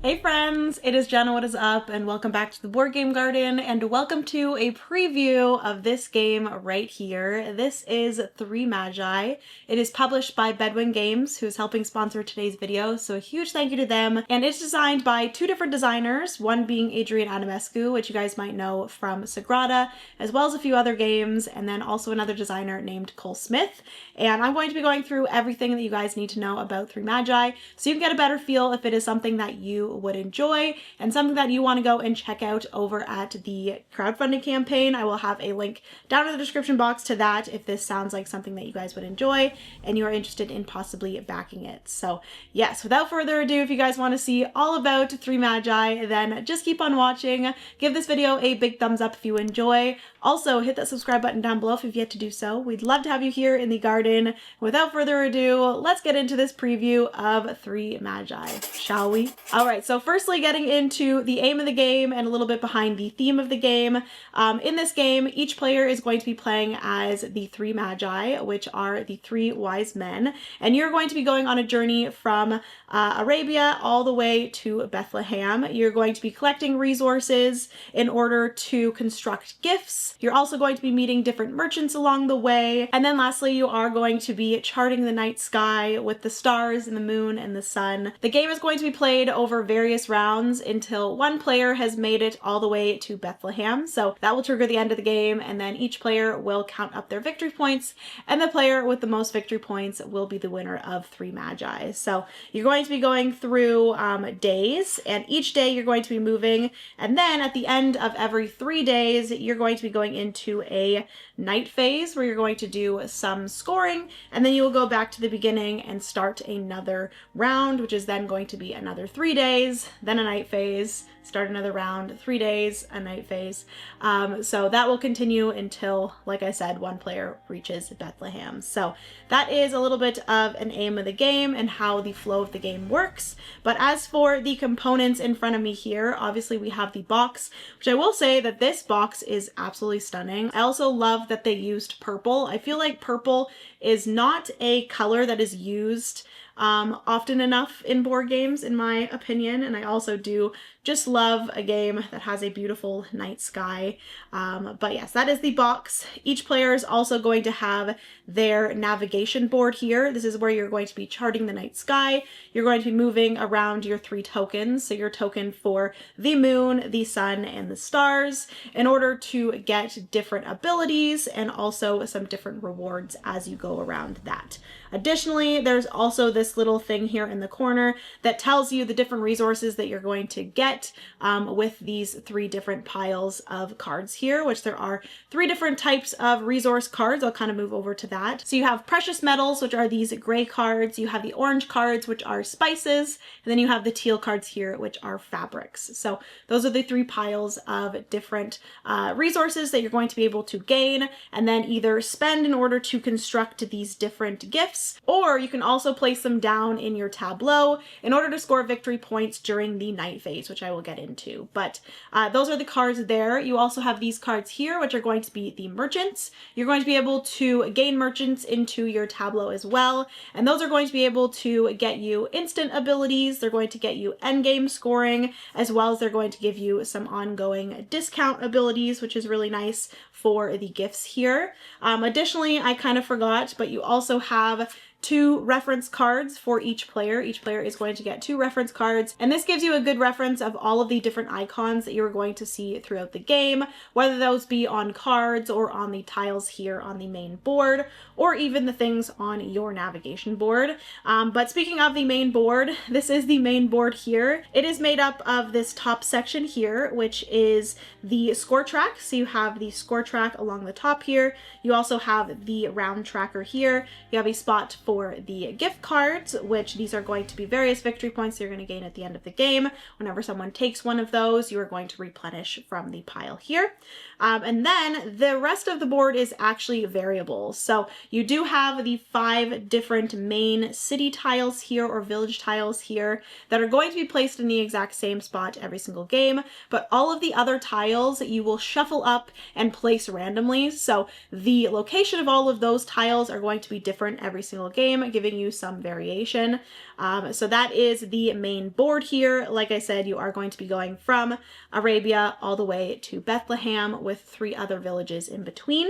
Hey friends, it is Jenna, what is up, and welcome back to the Board Game Garden, and welcome to a preview of this game right here. This is Three Magi. It is published by Bedouin Games, who is helping sponsor today's video, so a huge thank you to them. And it's designed by two different designers, one being Adrian Adamescu, which you guys might know from Sagrada, as well as a few other games, and then also another designer named Cole Smith. And I'm going to be going through everything that you guys need to know about Three Magi, so you can get a better feel if it is something that you would enjoy and something that you want to go and check out over at the crowdfunding campaign. I will have a link down in the description box to that if this sounds like something that you guys would enjoy and you are interested in possibly backing it. So yes, without further ado, if you guys want to see all about Three Magi, then just keep on watching. Give this video a big thumbs up if you enjoy. Also, hit that subscribe button down below if you've yet to do so. We'd love to have you here in the garden. Without further ado, let's get into this preview of Three Magi, shall we? All right, so firstly, getting into the aim of the game and a little bit behind the theme of the game. In this game, each player is going to be playing as the Three Magi, which are the three wise men, and you're going to be going on a journey from Arabia all the way to Bethlehem. You're going to be collecting resources in order to construct gifts. You're also going to be meeting different merchants along the way. And then lastly, you are going to be charting the night sky with the stars and the moon and the sun. The game is going to be played over various rounds until one player has made it all the way to Bethlehem. So that will trigger the end of the game, and then each player will count up their victory points, and the player with the most victory points will be the winner of Three Magi. So you're going to be going through days, and each day you're going to be moving, and then at the end of every 3 days, you're going to be going into a night phase where you're going to do some scoring, and then you will go back to the beginning and start another round, which is then going to be another 3 days, then a night phase, start another round, 3 days, a night phase. So that will continue until, like I said, one player reaches Bethlehem. So that is a little bit of an aim of the game and how the flow of the game works. But as for the components in front of me here, obviously we have the box, which I will say that this box is absolutely stunning. I also love that they used purple. I feel like purple is not a color that is used often enough in board games, in my opinion, and I also do just love a game that has a beautiful night sky. But yes, that is the box. Each player is also going to have their navigation board here. This is where you're going to be charting the night sky. You're going to be moving around your 3 tokens, so your token for the moon, the sun, and the stars, in order to get different abilities and also some different rewards as you go around that. Additionally, there's also this little thing here in the corner that tells you the different resources that you're going to get with these 3 different piles of cards here, which there are 3 different types of resource cards. I'll kind of move over to that. So you have precious metals, which are these gray cards. You have the orange cards, which are spices. And then you have the teal cards here, which are fabrics. So those are the 3 piles of different resources that you're going to be able to gain and then either spend in order to construct these different gifts, or you can also place them down in your tableau in order to score victory points during the night phase, which I will get into. But those are the cards there. You also have these cards here, which are going to be the merchants. You're going to be able to gain merchants into your tableau as well, and those are going to be able to get you instant abilities. They're going to get you endgame scoring, as well as they're going to give you some ongoing discount abilities, which is really nice for the gifts here. Additionally, I kind of forgot, but you also have 2 reference cards for each player. Each player is going to get 2 reference cards, and this gives you a good reference of all of the different icons that you're going to see throughout the game, whether those be on cards or on the tiles here on the main board, or even the things on your navigation board. But speaking of the main board, this is the main board here. It is made up of this top section here, which is the score track. So you have the score track along the top here. You also have the round tracker here. You have a spot for the gift cards, which these are going to be various victory points you're going to gain at the end of the game. Whenever someone takes one of those, you are going to replenish from the pile here. And then the rest of the board is actually variables. So you do have the 5 different main city tiles here, or village tiles here, that are going to be placed in the exact same spot every single game, but all of the other tiles you will shuffle up and place randomly. So the location of all of those tiles are going to be different every single game. game, giving you some variation. So that is the main board here. Like I said, you are going to be going from Arabia all the way to Bethlehem with 3 other villages in between.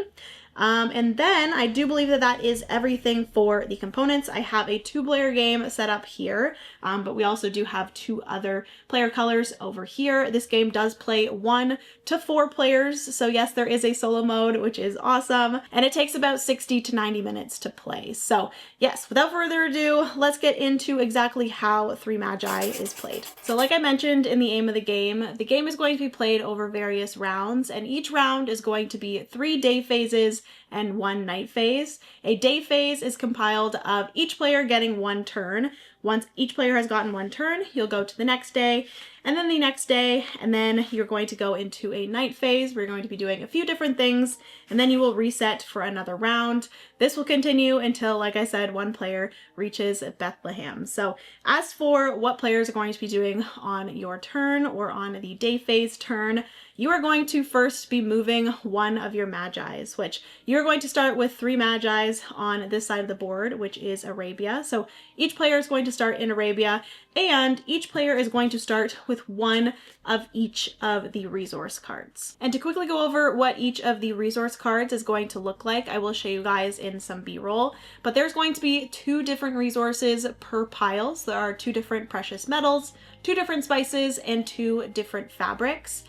And then I do believe that that is everything for the components. I have a 2-player game set up here, but we also do have 2 other player colors over here. This game does play 1 to 4 players. So yes, there is a solo mode, which is awesome. And it takes about 60 to 90 minutes to play. So yes, without further ado, let's get into exactly how 3 Magi is played. So like I mentioned in the aim of the game is going to be played over various rounds, and each round is going to be 3 day phases and 1 night phase. A day phase is compiled of each player getting 1 turn. Once each player has gotten 1 turn, you'll go to the next day, and then the next day, and then you're going to go into a night phase. We're going to be doing a few different things, and then you will reset for another round. This will continue until, like I said, 1 player reaches Bethlehem. So as for what players are going to be doing on your turn or on the day phase turn, you are going to first be moving 1 of your Magi's, which you're going to start with 3 Magi's on this side of the board, which is Arabia. So each player is going to start in Arabia, and each player is going to start with 1 of each of the resource cards. And to quickly go over what each of the resource cards is going to look like, I will show you guys in some B-roll, but there's going to be 2 different resources per pile. So there are 2 different precious metals, 2 different spices, and 2 different fabrics.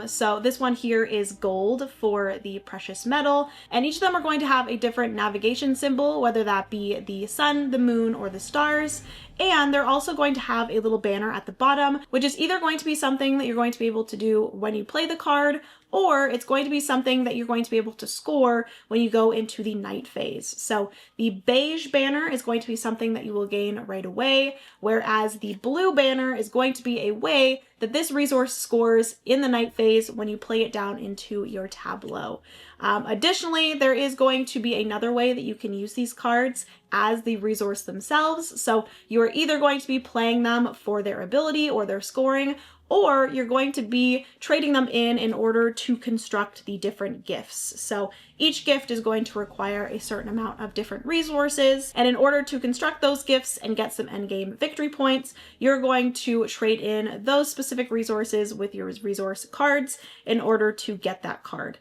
So this one here is gold for the precious metal, and each of them are going to have a different navigation symbol, whether that be the sun, the moon, or the stars. And they're also going to have a little banner at the bottom, which is either going to be something that you're going to be able to do when you play the card, or it's going to be something that you're going to be able to score when you go into the night phase. So the beige banner is going to be something that you will gain right away, whereas the blue banner is going to be a way that this resource scores in the night phase when you play it down into your tableau. Additionally, there is going to be another way that you can use these cards as the resource themselves. So you're either going to be playing them for their ability or their scoring, or you're going to be trading them in order to construct the different gifts. So each gift is going to require a certain amount of different resources, and in order to construct those gifts and get some endgame victory points, you're going to trade in those specific resources with your resource cards in order to get that card.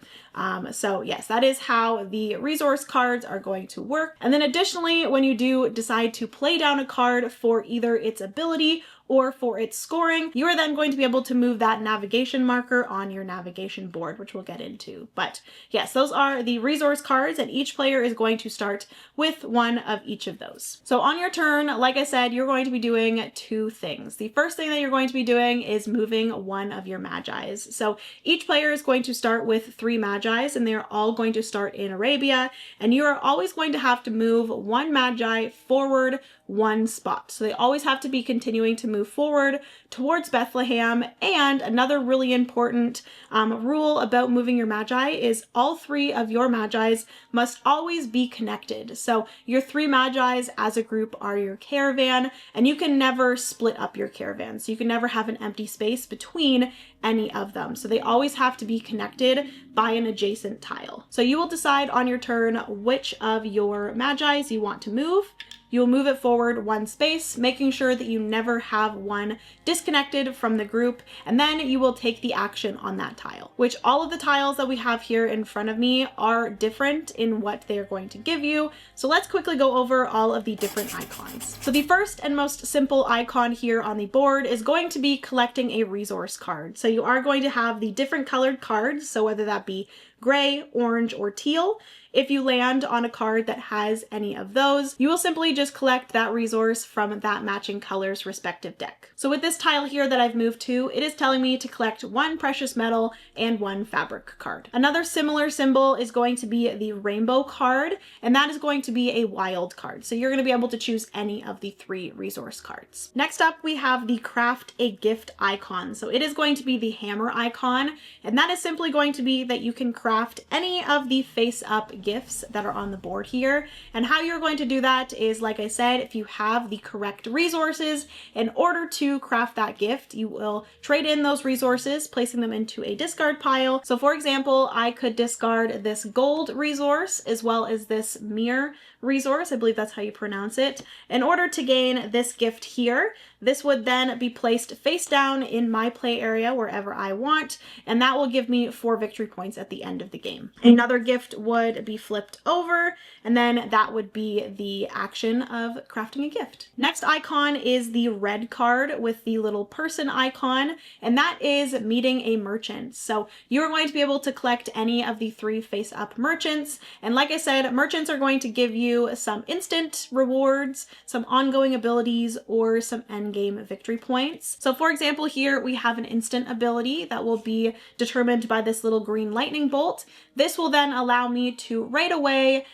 So yes, that is how the resource cards are going to work. And then additionally, when you do decide to play down a card for either its ability or for its scoring, you are then going to be able to move that navigation marker on your navigation board, which we'll get into. But yes, those are the resource cards, and each player is going to start with 1 of each of those. So on your turn, like I said, you're going to be doing 2 things. The first thing that you're going to be doing is moving 1 of your Magi's. So each player is going to start with 3 Magi's, and they're all going to start in Arabia, and you are always going to have to move 1 Magi forward 1 spot. So they always have to be continuing to move forward towards Bethlehem. And another really important rule about moving your Magi is all 3 of your Magi's must always be connected. So your 3 Magi's as a group are your caravan, and you can never split up your caravan. So you can never have an empty space between any of them. So they always have to be connected by an adjacent tile. So you will decide on your turn which of your Magi's you want to move. You will move it forward 1 space, making sure that you never have 1 disconnected from the group, and then you will take the action on that tile, which all of the tiles that we have here in front of me are different in what they're going to give you. So let's quickly go over all of the different icons. So the first and most simple icon here on the board is going to be collecting a resource card. So you are going to have the different colored cards, so whether that be gray, orange, or teal. If you land on a card that has any of those, you will simply just collect that resource from that matching color's respective deck. So with this tile here that I've moved to, it is telling me to collect 1 precious metal and 1 fabric card. Another similar symbol is going to be the rainbow card, and that is going to be a wild card. So you're going to be able to choose any of the 3 resource cards. Next up, we have the craft a gift icon. So it is going to be the hammer icon, and that is simply going to be that you can craft craft any of the face-up gifts that are on the board here. And how you're going to do that is, like I said, if you have the correct resources, in order to craft that gift, you will trade in those resources, placing them into a discard pile. So for example, I could discard this gold resource as well as this mirror resource, I believe that's how you pronounce it, in order to gain this gift here. This would then be placed face down in my play area wherever I want, and that will give me 4 victory points at the end of the game. Another gift would be flipped over, and then that would be the action of crafting a gift. Next icon is the red card with the little person icon, and that is meeting a merchant. So you're going to be able to collect any of the 3 face-up merchants, and like I said, merchants are going to give you some instant rewards, some ongoing abilities, or some end-game victory points. So for example, here we have an instant ability that will be determined by this little green lightning bolt. This will then allow me to right away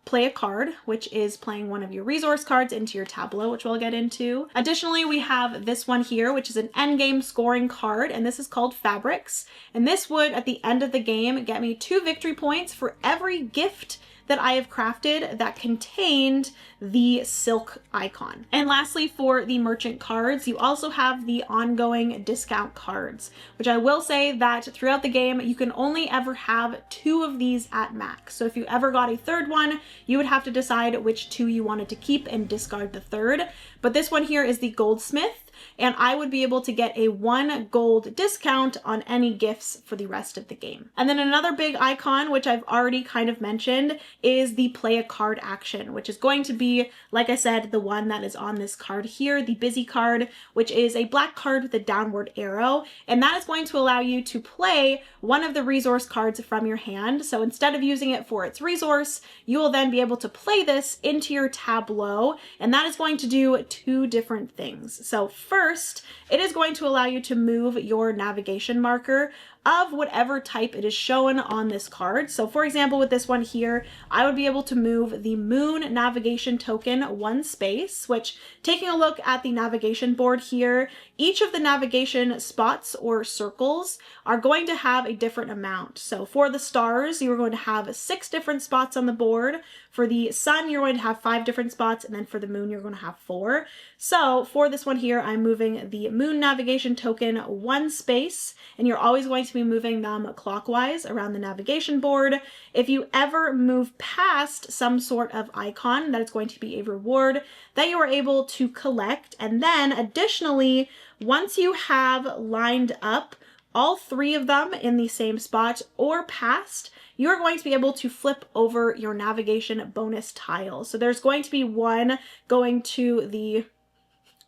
play a card, which is playing one of your resource cards into your tableau, which we'll get into. Additionally, we have this one here, which is an endgame scoring card, and this is called Fabrics. And this would, at the end of the game, get me 2 victory points for every gift that I have crafted that contained the silk icon. And lastly, for the merchant cards, you also have the ongoing discount cards, which I will say that throughout the game, you can only ever have 2 of these at max. So if you ever got a third one, you would have to decide which 2 you wanted to keep and discard the third. But this one here is the goldsmith, and I would be able to get a 1 gold discount on any gifts for the rest of the game. And then another big icon, which I've already kind of mentioned, is the play a card action, which is going to be, like I said, the one that is on this card here, the busy card, which is a black card with a downward arrow. And that is going to allow you to play one of the resource cards from your hand. So instead of using it for its resource, you will then be able to play this into your tableau. And that is going to do 2 different things. So first, it is going to allow you to move your navigation marker of whatever type it is shown on this card. So for example, with this one here, I would be able to move the moon navigation token 1 space, which, taking a look at the navigation board here, each of the navigation spots or circles are going to have a different amount. So for the stars, you're going to have 6 different spots on the board. For the sun, you're going to have 5 different spots, and then for the moon, you're going to have 4. So for this one here, I'm moving the moon navigation token 1 space, and you're always going to be moving them clockwise around the navigation board. If you ever move past some sort of icon, that is going to be a reward that you are able to collect. And then additionally, once you have lined up all 3 of them in the same spot or past, you're going to be able to flip over your navigation bonus tile. So there's going to be one going to the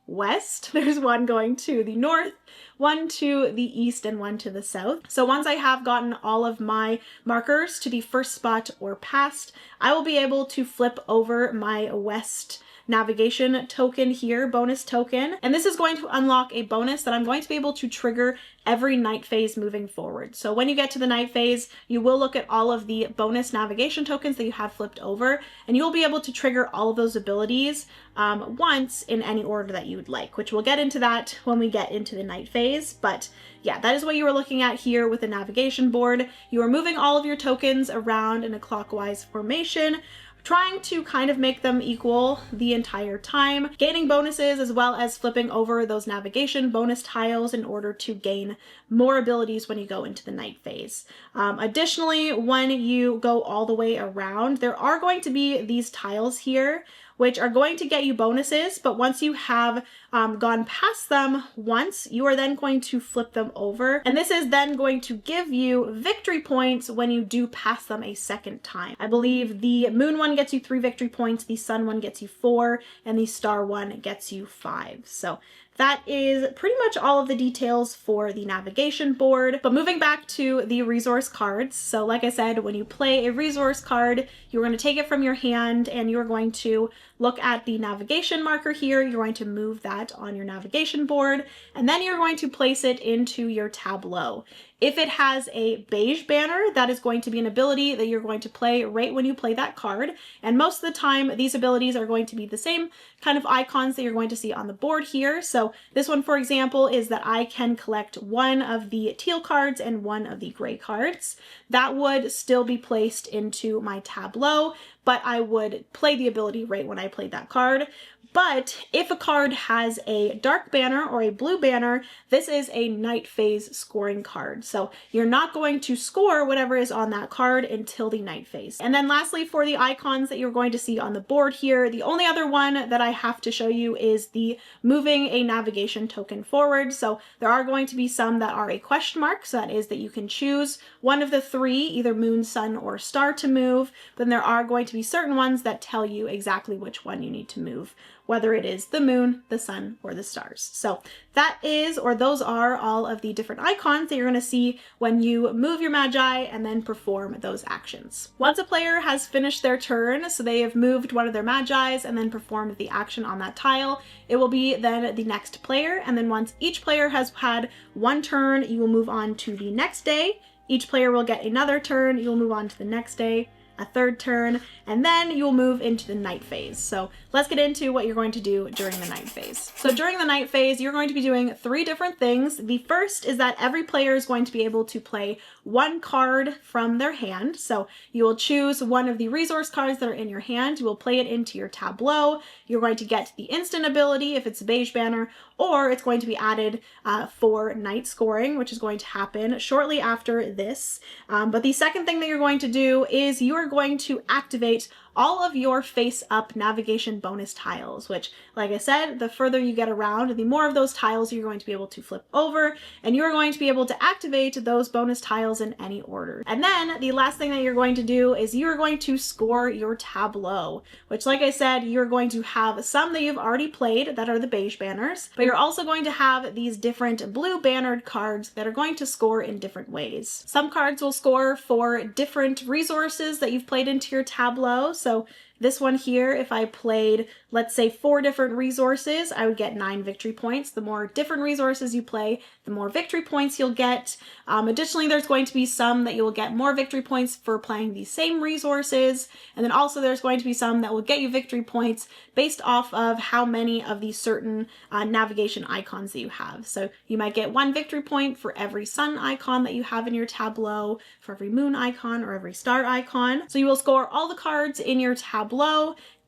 west, there's one going to the north, one to the east, and one to the south. So once I have gotten all of my markers to the first spot or past, I will be able to flip over my west navigation token here, bonus token, and this is going to unlock a bonus that I'm going to be able to trigger every night phase moving forward. So when you get to the night phase, you will look at all of the bonus navigation tokens that you have flipped over, and you'll be able to trigger all of those abilities once in any order that you would like, which we'll get into that when we get into the night phase. But yeah, that is what you are looking at here with the navigation board. You are moving all of your tokens around in a clockwise formation, trying to kind of make them equal the entire time, gaining bonuses as well as flipping over those navigation bonus tiles in order to gain more abilities when you go into the night phase. Additionally, when you go all the way around, there are going to be these tiles here which are going to get you bonuses, but once you have gone past them once, you are then going to flip them over, and this is then going to give you victory points when you do pass them a second time. I believe the moon one gets you 3 victory points, the sun one gets you 4, and the star one gets you 5. So that is pretty much all of the details for the navigation board. But moving back to the resource cards. So like I said, when you play a resource card, you're going to take it from your hand and you're going to look at the navigation marker here. You're going to move that on your navigation board, and then you're going to place it into your tableau. If it has a beige banner, that is going to be an ability that you're going to play right when you play that card. And most of the time, these abilities are going to be the same kind of icons that you're going to see on the board here. So this one, for example, is that I can collect one of the teal cards and one of the gray cards. That would still be placed into my tableau, but I would play the ability right when I played that card. But if a card has a dark banner or a blue banner, this is a night phase scoring card. So you're not going to score whatever is on that card until the night phase. And then lastly, for the icons that you're going to see on the board here, the only other one that I have to show you is the moving a navigation token forward. So there are going to be some that are a question mark. So that is that you can choose one of the three, either moon, sun, or star to move. Then there are going to be certain ones that tell you exactly which one you need to move, whether it is the moon, the sun, or the stars. So that is, or those are all of the different icons that you're going to see when you move your Magi and then perform those actions. Once a player has finished their turn, so they have moved one of their Magi's and then performed the action on that tile, it will be then the next player. And then once each player has had one turn, you will move on to the next day. Each player will get another turn. You'll move on to the next day, a third turn, and then you'll move into the night phase. So let's get into what you're going to do during the night phase. So during the night phase, you're going to be doing 3 different things. The first is that every player is going to be able to play one card from their hand. So you will choose one of the resource cards that are in your hand. You will play it into your tableau. You're going to get the instant ability if it's a beige banner, or it's going to be added for night scoring, which is going to happen shortly after this. But the second thing that you're going to do is you are going to activate all of your face-up navigation bonus tiles, which, like I said, the further you get around, the more of those tiles you're going to be able to flip over, and you're going to be able to activate those bonus tiles in any order. And then the last thing that you're going to do is you're going to score your tableau, which, like I said, you're going to have some that you've already played that are the beige banners, but you're also going to have these different blue bannered cards that are going to score in different ways. Some cards will score for different resources that you've played into your tableau. So this one here, if I played, let's say 4 different resources, I would get 9 victory points. The more different resources you play, the more victory points you'll get. Additionally, there's going to be some that you will get more victory points for playing the same resources. And then also there's going to be some that will get you victory points based off of how many of these certain navigation icons that you have. So you might get 1 victory point for every sun icon that you have in your tableau, for every moon icon, or every star icon. So you will score all the cards in your tableau,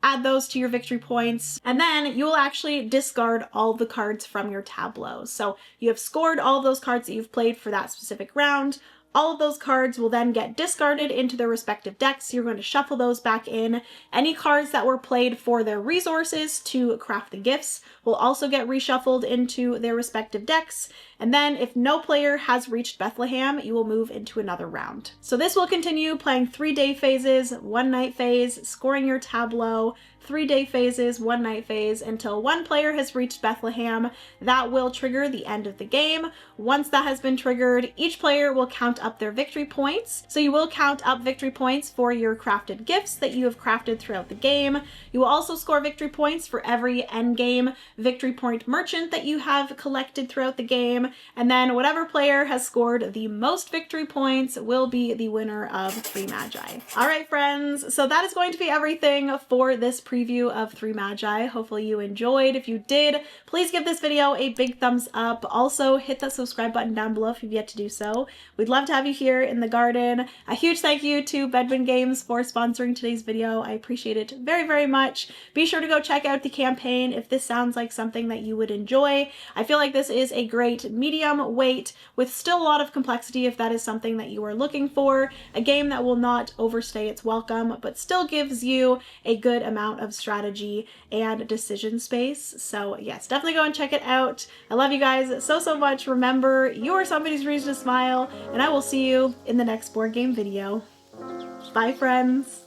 add those to your victory points, and then you will actually discard all the cards from your tableau. So you have scored all of those cards that you've played for that specific round. All of those cards will then get discarded into their respective decks. You're going to shuffle those back in. Any cards that were played for their resources to craft the gifts will also get reshuffled into their respective decks. And then if no player has reached Bethlehem, you will move into another round. So this will continue playing 3-day phases, 1 night phase, scoring your tableau, 3-day phases, 1 night phase, until 1 player has reached Bethlehem. That will trigger the end of the game. Once that has been triggered, each player will count up their victory points. So you will count up victory points for your crafted gifts that you have crafted throughout the game. You will also score victory points for every end game victory point merchant that you have collected throughout the game. And then whatever player has scored the most victory points will be the winner of 3 Magi. All right, friends, so that is going to be everything for this preview of 3 Magi. Hopefully you enjoyed. If you did, please give this video a big thumbs up. Also, hit that subscribe button down below if you've yet to do so. We'd love to have you here in the garden. A huge thank you to Bedwin Games for sponsoring today's video. I appreciate it very, very much. Be sure to go check out the campaign if this sounds like something that you would enjoy. I feel like this is a great medium weight with still a lot of complexity if that is something that you are looking for. A game that will not overstay its welcome, but still gives you a good amount of strategy and decision space. So yes, definitely go and check it out. I love you guys so, so much. Remember, you are somebody's reason to smile, and I will see you in the next board game video. Bye, friends.